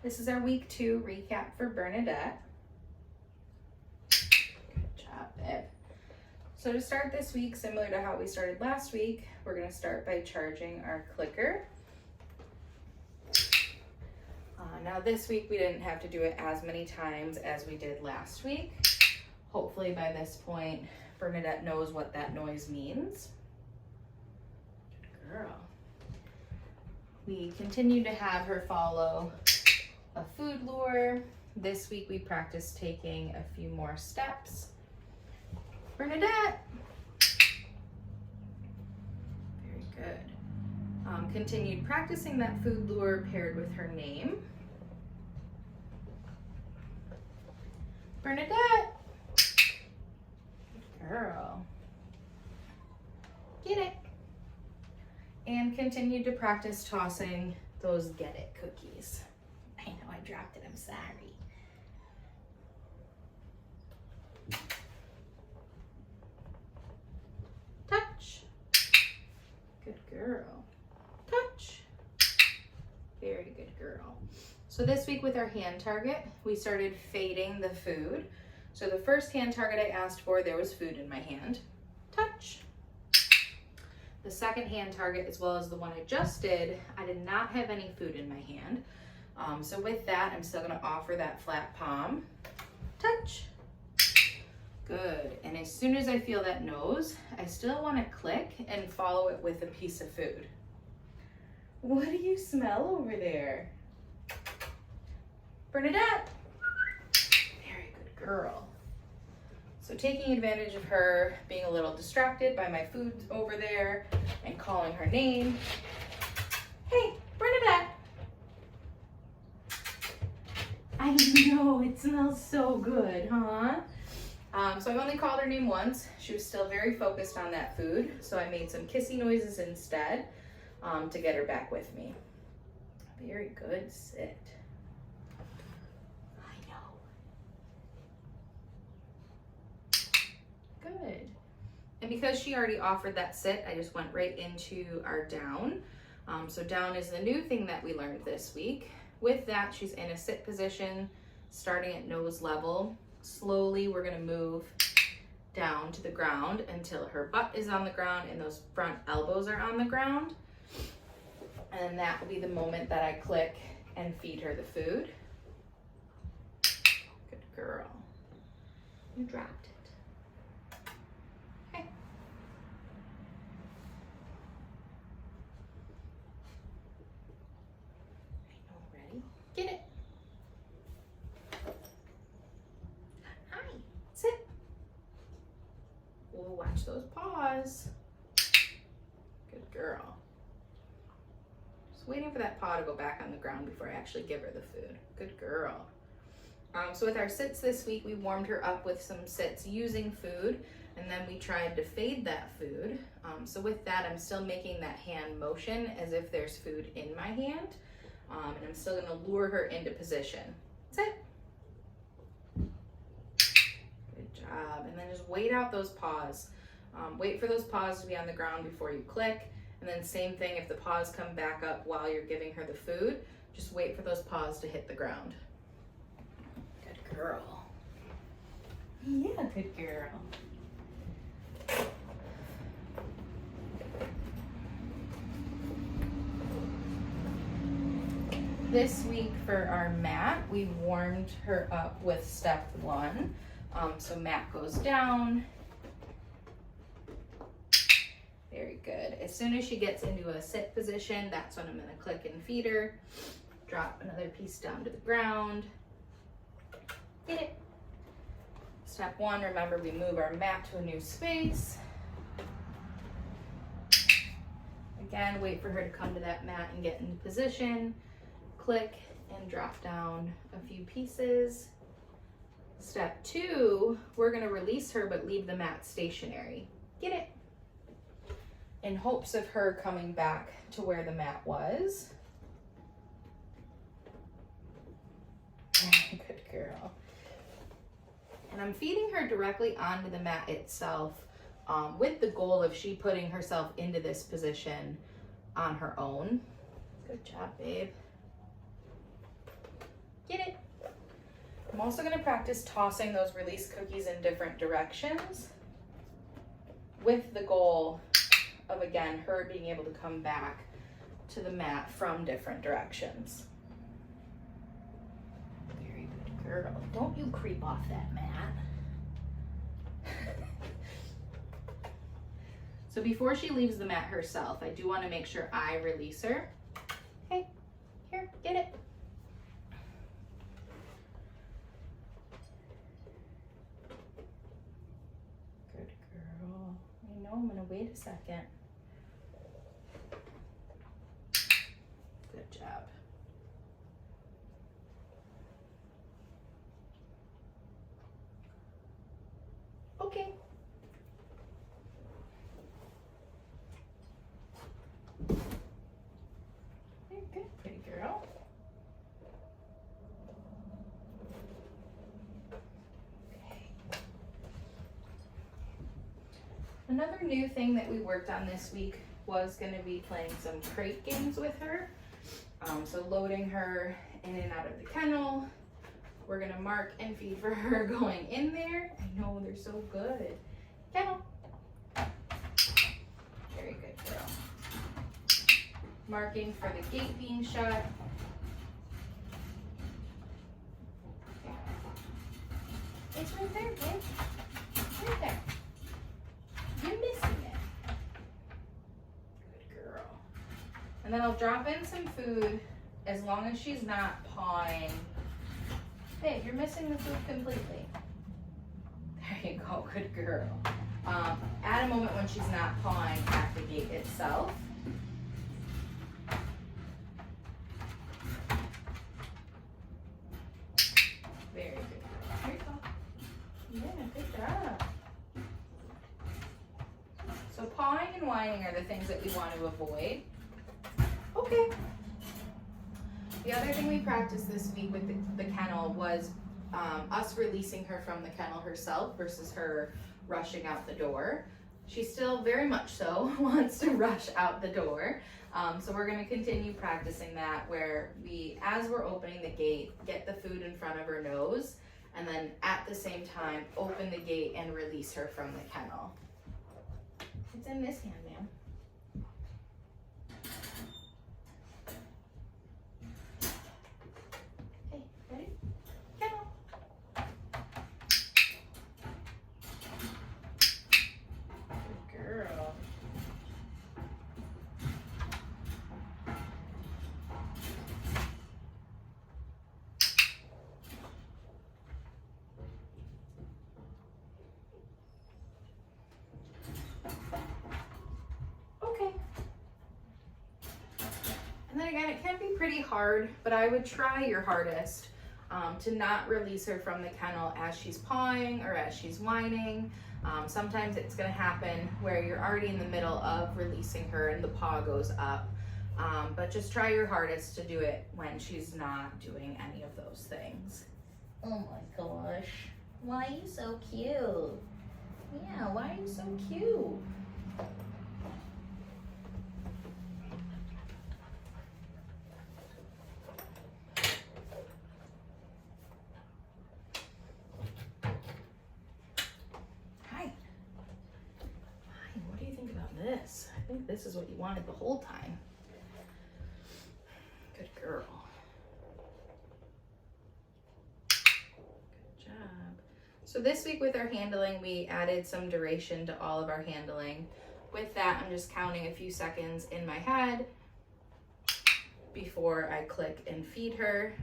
This is our week 2 recap for Bernadette. Good job, babe. So to start this week, similar to how we started last week, we're going to start by charging our clicker. Now this week we didn't have to do it as many times as we did last week. Hopefully by this point, Bernadette knows what that noise means. Good girl. We continue to have her follow a food lure. This week we practiced taking a few more steps. Bernadette. Very good. Continued practicing that food lure paired with her name. Bernadette. Good girl. Get it. And continued to practice tossing those get it cookies. I know I dropped it, I'm sorry. Touch. Good girl. Touch. Very good girl. So this week with our hand target, we started fading the food. So the first hand target I asked for, there was food in my hand. Touch. The second hand target, as well as the one I just did, I did not have any food in my hand. So with that, I'm still gonna offer that flat palm. Touch. Good. And as soon as I feel that nose, I still wanna click and follow it with a piece of food. What do you smell over there? Bernadette. Very good girl. So taking advantage of her being a little distracted by my food over there and calling her name. Hey, Bernadette. I know, it smells so good, huh? So I only called her name once. She was still very focused on that food. So I made some kissy noises instead to get her back with me. Very good, sit. Good. And because she already offered that sit, I just went right into our down. So down is the new thing that we learned this week. With that, she's in a sit position, starting at nose level. Slowly, we're gonna move down to the ground until her butt is on the ground and those front elbows are on the ground. And that will be the moment that I click and feed her the food. Good girl. You dropped it. Get it. Hi, sit. We'll watch those paws. Good girl. Just waiting for that paw to go back on the ground before I actually give her the food. Good girl. So with our sits this week, we warmed her up with some sits using food, and then we tried to fade that food. So with that, I'm still making that hand motion as if there's food in my hand. And I'm still gonna lure her into position. Sit. Good job. And then just wait out those paws. Wait for those paws to be on the ground before you click. And then same thing, if the paws come back up while you're giving her the food, just wait for those paws to hit the ground. Good girl. Yeah, good girl. This week for our mat, we warmed her up with step 1. So mat goes down. Very good. As soon as she gets into a sit position, that's when I'm gonna click and feed her. Drop another piece down to the ground. Get it. Step 1, remember we move our mat to a new space. Again, wait for her to come to that mat and get into position. Click and drop down a few pieces. Step 2, we're gonna release her but leave the mat stationary. Get it? In hopes of her coming back to where the mat was. Good girl. And I'm feeding her directly onto the mat itself with the goal of she putting herself into this position on her own. Good job, babe. I'm also going to practice tossing those release cookies in different directions with the goal of, again, her being able to come back to the mat from different directions. Very good girl. Don't you creep off that mat. So before she leaves the mat herself, I do want to make sure I release her. Hey, here, get it. Good girl. I know, I'm gonna wait a second. Good job. Okay. Very good, pretty girl. Okay. Another new thing that we worked on this week was going to be playing some crate games with her. So loading her in and out of the kennel. We're going to mark and feed for her going in there. I know, they're so good. Kennel. Very good girl. Marking for the gate being shut. It's right there, babe. Right there. You're missing it. Good girl. And then I'll drop in some food as long as she's not pawing. Babe, you're missing the food completely. There you go, good girl. At a moment when she's not pawing at the gate itself. Very good girl. Here you go. Yeah, good job. So pawing and whining are the things that we want to avoid. Okay. The other thing we practiced this week with the kennel was us releasing her from the kennel herself versus her rushing out the door. She still very much so wants to rush out the door. So we're going to continue practicing that where we, as we're opening the gate, get the food in front of her nose and then at the same time open the gate and release her from the kennel. It's in this hand, ma'am. Okay, ready? Kennel. Good girl. Okay. And then again, it can be pretty hard, but I would try your hardest to not release her from the kennel as she's pawing or as she's whining. Sometimes it's going to happen where you're already in the middle of releasing her and the paw goes up. But just try your hardest to do it when she's not doing any of those things. Oh my gosh. Why are you so cute? Yeah, why are you so cute? Hi. Hi, what do you think about this? I think this is what you wanted the whole time. Good girl. Good job. So this week with our handling, we added some duration to all of our handling. With that, I'm just counting a few seconds in my head before I click and feed her.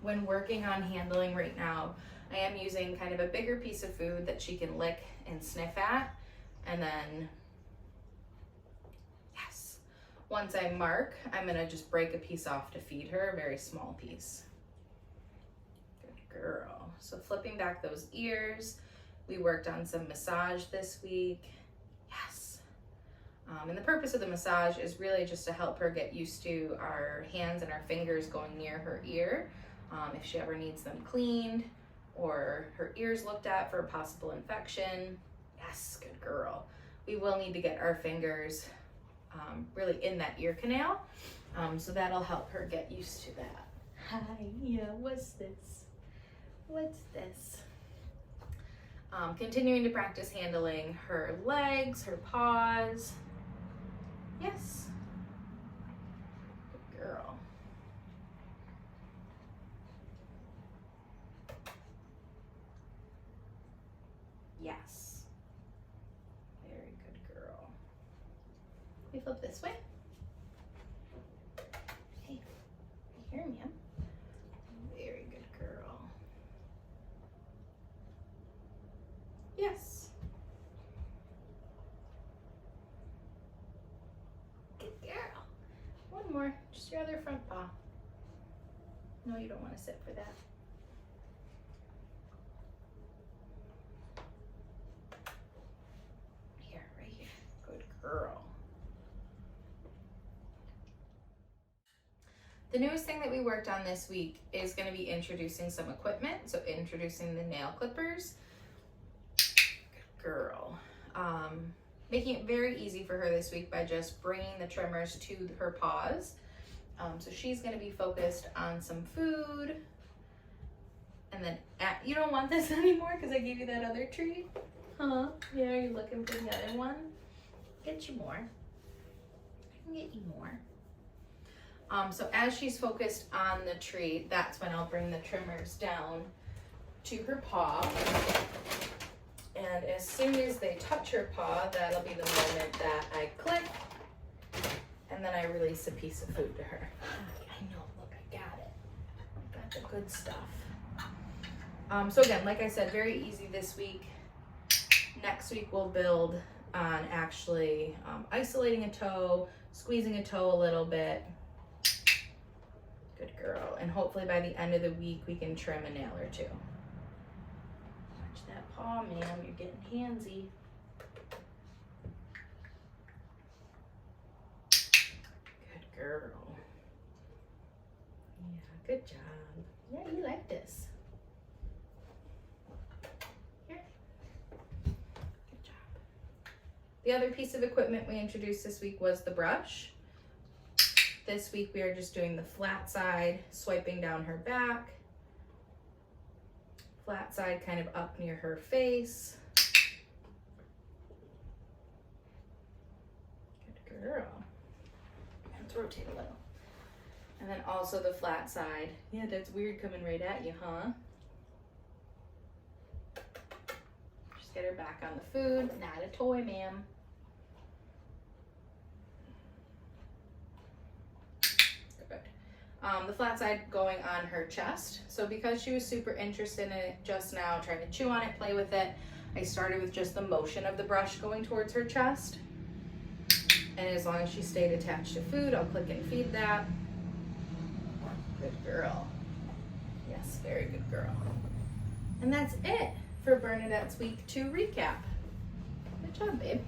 When working on handling right now, I am using kind of a bigger piece of food that she can lick and sniff at. And then, yes, once I mark, I'm gonna just break a piece off to feed her, a very small piece. Good girl. So flipping back those ears, we worked on some massage this week. Yes. And the purpose of the massage is really just to help her get used to our hands and our fingers going near her ear. If she ever needs them cleaned or her ears looked at for a possible infection. Yes, good girl. We will need to get our fingers really in that ear canal. So that'll help her get used to that. Hi, yeah, what's this? What's this? Continuing to practice handling her legs, her paws. Yes. Good girl. Yes. Very good girl. We flip this way. Hey, here, ma'am. Very good girl. Yes. Good girl. One more, just your other front paw. No, you don't want to sit for that. Here, right here. Good girl. The newest thing that we worked on this week is going to be introducing some equipment. So introducing the nail clippers. Good girl. Making it very easy for her this week by just bringing the trimmers to her paws. So she's going to be focused on some food. And then, you don't want this anymore because I gave you that other treat? Huh? Yeah, are you looking for the other one? Get you more. I can get you more. So as she's focused on the treat, that's when I'll bring the trimmers down to her paw. And as soon as they touch her paw, that'll be the moment that I click. And then I release a piece of food to her. I know, look, I got it. I got the good stuff. So again, like I said, very easy this week. Next week we'll build on actually isolating a toe, squeezing a toe a little bit. Good girl. And hopefully by the end of the week we can trim a nail or two. Watch that paw, ma'am. You're getting handsy. Good girl. Yeah, good job. Yeah, you like this. Here. Good job. The other piece of equipment we introduced this week was the brush. This week we are just doing the flat side, swiping down her back. Flat side kind of up near her face. Good girl. Let's rotate a little. And then also the flat side. Yeah, that's weird coming right at you, huh? Just get her back on the food. Not a toy, ma'am. The flat side going on her chest. So because she was super interested in it just now, trying to chew on it, play with it, I started with just the motion of the brush going towards her chest. And as long as she stayed attached to food, I'll click and feed that. Good girl. Yes, very good girl. And that's it for Bernadette's week 2 recap. Good job, babe.